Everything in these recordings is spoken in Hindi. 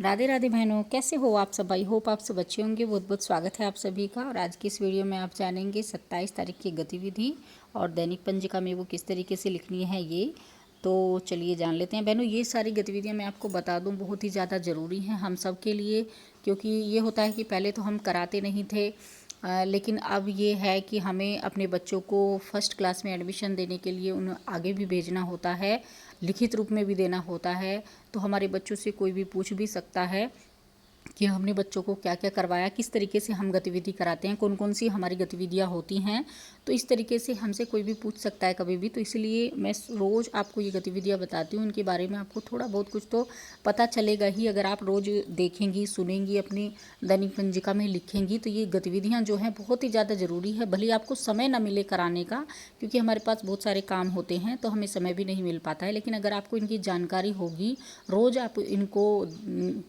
राधे राधे बहनों, कैसे हो आप सब। आई होप आप सब अच्छे होंगे। बहुत बहुत स्वागत है आप सभी का। और आज की इस वीडियो में आप जानेंगे 27 तारीख की गतिविधि और दैनिक पंजिका में वो किस तरीके से लिखनी है ये। तो चलिए जान लेते हैं बहनों। ये सारी गतिविधियां मैं आपको बता दूं बहुत ही ज़्यादा ज़रूरी हैं हम सब के लिए, क्योंकि ये होता है कि पहले तो हम कराते नहीं थे, लेकिन अब ये है कि हमें अपने बच्चों को फर्स्ट क्लास में एडमिशन देने के लिए उन्हें आगे भी भेजना होता है, लिखित रूप में भी देना होता है। तो हमारे बच्चों से कोई भी पूछ भी सकता है कि हमने बच्चों को क्या क्या करवाया, किस तरीके से हम गतिविधि कराते हैं, कौन कौन सी हमारी गतिविधियां होती हैं। तो इस तरीके से हमसे कोई भी पूछ सकता है कभी भी। तो इसलिए मैं रोज़ आपको ये गतिविधियां बताती हूँ, उनके बारे में आपको थोड़ा बहुत कुछ तो पता चलेगा ही। अगर आप रोज़ देखेंगी, सुनेंगी, अपनी दैनिक पंजिका में लिखेंगी, तो ये गतिविधियाँ जो हैं बहुत ही ज़्यादा ज़रूरी है। भले आपको समय ना मिले कराने का, क्योंकि हमारे पास बहुत सारे काम होते हैं तो हमें समय भी नहीं मिल पाता है, लेकिन अगर आपको इनकी जानकारी होगी, रोज़ आप इनको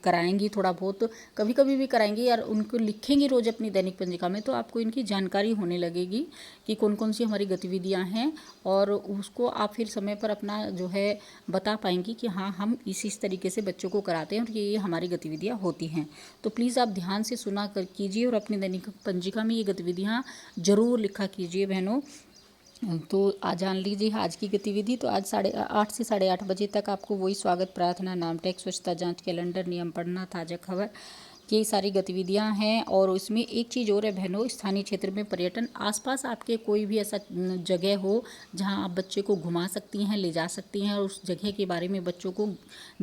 कराएंगी, थोड़ा बहुत कभी कभी भी कराएंगी और उनको लिखेंगी रोज़ अपनी दैनिक पंजिका में, तो आपको इनकी जानकारी होने लगेगी कि कौन कौन सी हमारी गतिविधियां हैं। और उसको आप फिर समय पर अपना जो है बता पाएंगी कि हाँ, हम इस तरीके से बच्चों को कराते हैं और ये हमारी गतिविधियां होती हैं। तो प्लीज़ आप ध्यान से सुना कर कीजिए और अपनी दैनिक पंजिका में ये गतिविधियाँ ज़रूर लिखा कीजिए बहनों। तो आज जान लीजिए आज की गतिविधि। तो आज 8:30 से 8:30 बजे तक आपको वही स्वागत प्रार्थना, नाम टैग, स्वच्छता जांच, कैलेंडर, नियम पढ़ना, ताज़ा खबर, ये सारी गतिविधियां हैं। और उसमें एक चीज़ और है बहनों, स्थानीय क्षेत्र में पर्यटन। आसपास आपके कोई भी ऐसा जगह हो जहां आप बच्चे को घुमा सकती हैं, ले जा सकती हैं और उस जगह के बारे में बच्चों को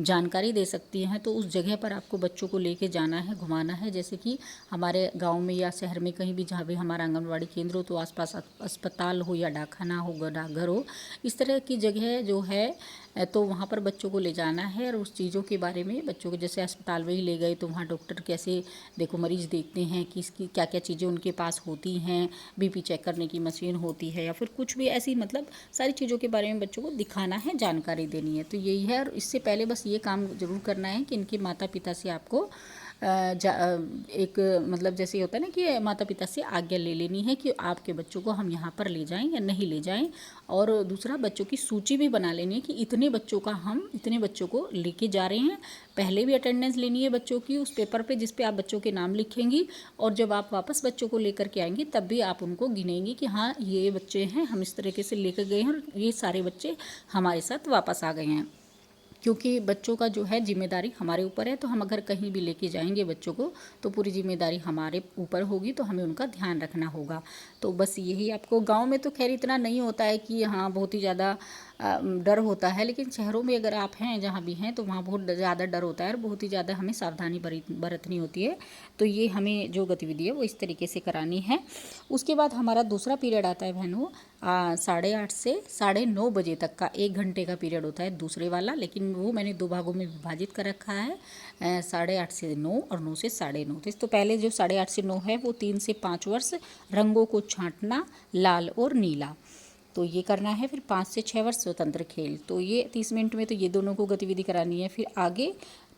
जानकारी दे सकती हैं, तो उस जगह पर आपको बच्चों को लेके जाना है, घुमाना है। जैसे कि हमारे गांव में या शहर में कहीं भी जहाँ भी हमारा आंगनबाड़ी केंद्र हो, तो आसपास अस्पताल हो या डाकखाना हो, डाकघर हो, इस तरह की जगह जो है, तो वहाँ पर बच्चों को ले जाना है और उस चीज़ों के बारे में बच्चों को, जैसे अस्पताल में ही ले गए तो वहाँ डॉक्टर कैसे देखो मरीज़ देखते हैं कि इसकी क्या क्या चीज़ें उनके पास होती हैं, बीपी चेक करने की मशीन होती है या फिर कुछ भी ऐसी, मतलब सारी चीज़ों के बारे में बच्चों को दिखाना है, जानकारी देनी है। तो यही है। और इससे पहले बस ये काम ज़रूर करना है कि इनके माता पिता से आपको एक मतलब जैसे होता है ना कि माता पिता से आज्ञा ले लेनी है कि आपके बच्चों को हम यहाँ पर ले जाएं या नहीं ले जाएं। और दूसरा, बच्चों की सूची भी बना लेनी है कि इतने बच्चों का हम इतने बच्चों को लेके जा रहे हैं। पहले भी अटेंडेंस लेनी है बच्चों की उस पेपर पे जिस पे आप बच्चों के नाम लिखेंगी, और जब आप वापस बच्चों को लेकर के आएंगी तब भी आप उनको गिनेंगी कि हाँ, ये बच्चे हैं, हम इस तरीके से लेकर गए हैं और ये सारे बच्चे हमारे साथ वापस आ गए हैं। क्योंकि बच्चों का जो है जिम्मेदारी हमारे ऊपर है, तो हम अगर कहीं भी लेके जाएंगे बच्चों को तो पूरी जिम्मेदारी हमारे ऊपर होगी, तो हमें उनका ध्यान रखना होगा। तो बस यही आपको, गांव में तो खैर इतना नहीं होता है कि हाँ बहुत ही ज़्यादा डर होता है, लेकिन शहरों में अगर आप हैं जहाँ भी हैं तो वहाँ बहुत ज़्यादा डर होता है और बहुत ही ज़्यादा हमें सावधानी बरतनी होती है। तो ये हमें जो गतिविधि है वो इस तरीके से करानी है। उसके बाद हमारा दूसरा पीरियड आता है बहनों, 8:30 से 9:30 बजे तक का 1 घंटे का पीरियड होता है दूसरे वाला, लेकिन वो मैंने 2 भागों में विभाजित कर रखा है, 8:30 से 9 और 9 से 9:30। तो पहले जो 8:30 से 9 है वो 3 से 5 वर्ष, रंगों को छांटना, लाल और नीला, तो ये करना है। फिर 5 से 6 वर्ष स्वतंत्र खेल, तो ये 30 मिनट में तो ये दोनों को गतिविधि करानी है। फिर आगे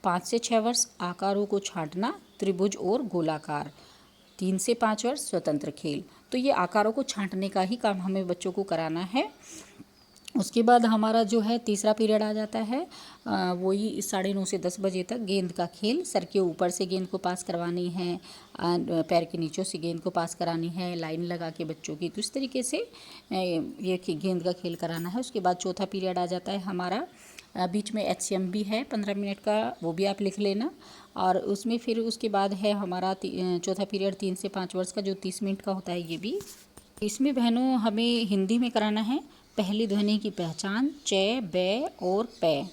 5 से 6 वर्ष आकारों को छांटना, त्रिभुज और गोलाकार, 3 से 5 वर्ष स्वतंत्र खेल, तो ये आकारों को छांटने का ही काम हमें बच्चों को कराना है। उसके बाद हमारा जो है तीसरा पीरियड आ जाता है, वही 9:30 से 10 बजे तक गेंद का खेल। सर के ऊपर से गेंद को पास करवानी है, पैर के नीचों से गेंद को पास करानी है, लाइन लगा के बच्चों की, तो इस तरीके से ये गेंद का खेल कराना है। उसके बाद चौथा पीरियड आ जाता है हमारा, बीच में HCM भी है 15 मिनट का, वो भी आप लिख लेना। और उसमें फिर उसके बाद है हमारा चौथा पीरियड 3 से 5 वर्ष का, जो 30 मिनट का होता है ये भी। इसमें बहनों हमें हिंदी में कराना है पहली ध्वनि की पहचान, च, ब और पै,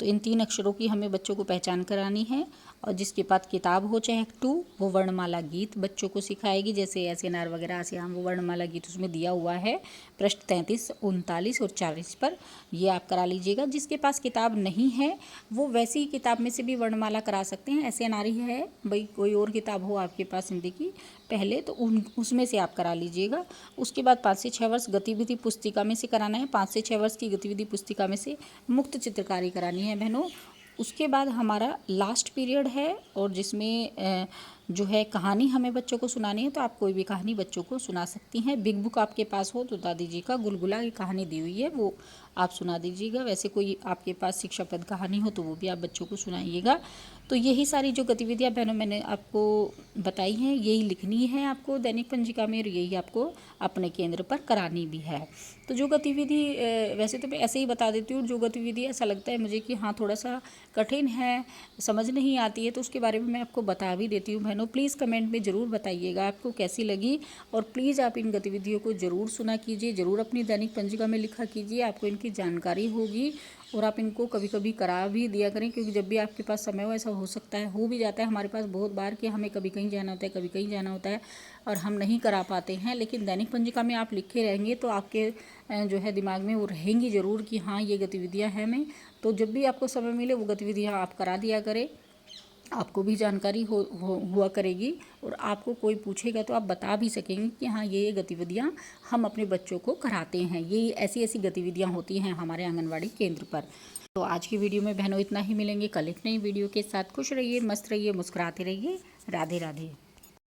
तो इन 3 अक्षरों की हमें बच्चों को पहचान करानी है। और जिसके पास किताब हो चाहे 2, वो वर्णमाला गीत बच्चों को सिखाएगी, जैसे SNR वगैरह से हम वो वर्णमाला गीत उसमें दिया हुआ है, पृष्ठ 33, 39 और 40 पर, ये आप करा लीजिएगा। जिसके पास किताब नहीं है वो वैसी किताब में से भी वर्णमाला करा सकते हैं, SNR ही है भाई, कोई और किताब हो आपके पास हिंदी की पहले तो उसमें से आप करा लीजिएगा। उसके बाद 5 से 6 वर्ष गतिविधि पुस्तिका में से कराना है, 5 से 6 वर्ष की गतिविधि पुस्तिका में से मुक्त चित्रकारी करानी है बहनों। उसके बाद हमारा लास्ट पीरियड है, और जिसमें जो है कहानी हमें बच्चों को सुनानी है तो आप कोई भी कहानी बच्चों को सुना सकती हैं। बिग बुक आपके पास हो तो दादी जी का गुलगुला की कहानी दी हुई है, वो आप सुना दीजिएगा। वैसे कोई आपके पास शिक्षाप्रद कहानी हो तो वो भी आप बच्चों को सुनाइएगा। तो यही सारी जो गतिविधियाँ बहनों मैंने आपको बताई हैं, यही लिखनी है आपको दैनिक पंजिका में, और यही आपको अपने केंद्र पर करानी भी है। तो जो गतिविधि वैसे तो मैं ऐसे ही बता देती हूँ, जो गतिविधि ऐसा लगता है मुझे कि हाँ थोड़ा सा कठिन है, समझ नहीं आती है, तो उसके बारे में मैं आपको बता भी देती हूँ बहनों। प्लीज़ कमेंट में ज़रूर बताइएगा आपको कैसी लगी, और प्लीज़ आप इन गतिविधियों को ज़रूर सुना कीजिए, ज़रूर अपनी दैनिक पंजिका में लिखा कीजिए, आपको इनकी जानकारी होगी। और आप इनको कभी कभी करा भी दिया करें, क्योंकि जब भी आपके पास समय हो, ऐसा हो सकता है, हो भी जाता है हमारे पास बहुत बार कि हमें कभी कहीं जाना होता है, कभी कहीं जाना होता है और हम नहीं करा पाते हैं। लेकिन दैनिक पंजिका में आप लिखे रहेंगे तो आपके जो है दिमाग में वो रहेंगी ज़रूर कि हाँ ये गतिविधियाँ हैं मैं, तो जब भी आपको समय मिले वो गतिविधियाँ आप करा दिया करें। आपको भी जानकारी हुआ करेगी, और आपको कोई पूछेगा तो आप बता भी सकेंगे कि हाँ ये गतिविधियाँ हम अपने बच्चों को कराते हैं, ये ऐसी ऐसी गतिविधियाँ होती हैं हमारे आंगनवाड़ी केंद्र पर। तो आज की वीडियो में बहनों इतना ही, मिलेंगे कल एक नई वीडियो के साथ। खुश रहिए, मस्त रहिए, मुस्कुराते रहिए। राधे राधे।